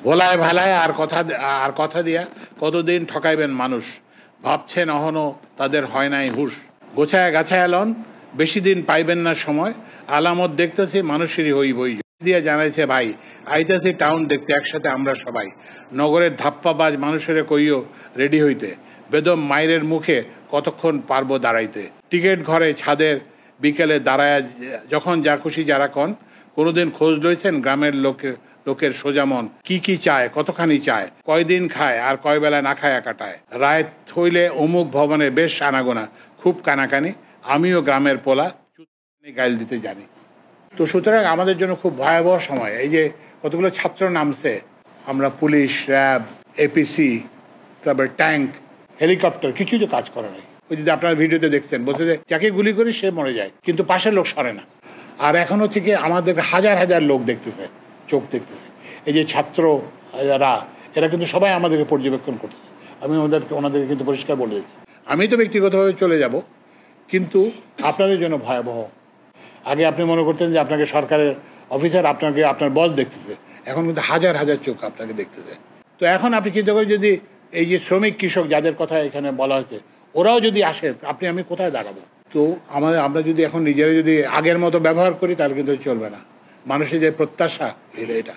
ভোলায় ভালায় আর কথা দিয়া কতদিন ঠকাইবেন মানুষ, ভাবছেন অহনো তাদের হয় নাই হুঁশ। গোছায় গাছায় লন, বেশি দিন পাইবেন না সময়, আলামত দেখতেছি মানুষেরই হই বই দিয়া জানাইছে ভাই, আইতাছি টাউন দেখতে একসাথে আমরা সবাই। নগরের ধাপ্পাবাজ মানুষের কইও রেডি হইতে, বেদম মায়ের মুখে কতক্ষণ পারবো দাঁড়াইতে। টিকিট ঘরে ছাদের বিকেলে দাঁড়ায় যখন যা খুশি যারা কন, কোনোদিন খোঁজ লইছেন গ্রামের লোকের সোজামন কি কি চায়, কতখানি চায়, কয়দিন খায় আর কয় বেলা না খায় কাটায়। রায় হইলে অমুক ভবনে বেশ আনাগোনা, খুব কানাকানি, আমিও গ্রামের পোলা গাইল দিতে জানি। তো সুতরাং আমাদের জন্য খুব ভয়াবহ সময়। এই যে কতগুলো ছাত্র নামছে, আমরা পুলিশ, র্যাব, এপিসি, তারপর ট্যাঙ্ক, হেলিকপ্টার, কিছুই তো কাজ করে নাই। ওই যদি আপনার ভিডিওতে দেখছেন, বলছে যে যাকে গুলি করি সে মরে যায়, কিন্তু পাশের লোক সরে না। আর এখন হচ্ছে কি আমাদের হাজার হাজার লোক দেখতেছে, চোখ দেখতেছে। এই যে ছাত্র এরা কিন্তু সবাই আমাদেরকে পর্যবেক্ষণ করতেছে। আমি ওনাদেরকে কিন্তু পরিষ্কার বলে দিয়েছি, আমি তো ব্যক্তিগতভাবে চলে যাব, কিন্তু আপনাদের জন্য ভয়াবহ। আগে আপনি মনে করতেন যে আপনাকে সরকারের অফিসার আপনার বস দেখতেছে, এখন কিন্তু হাজার হাজার চোখ আপনাকে দেখতেছে। তো এখন আপনি চিন্তা করেন, যদি এই যে শ্রমিক কৃষক যাদের কথা এখানে বলা হয়েছে, ওরাও যদি আসে, আমি কোথায় দাঁড়াবো? তো আমরা যদি এখন নিজেরা যদি আগের মতো ব্যবহার করি, তাহলে কিন্তু চলবে না। মানুষের যে প্রত্যাশা এটা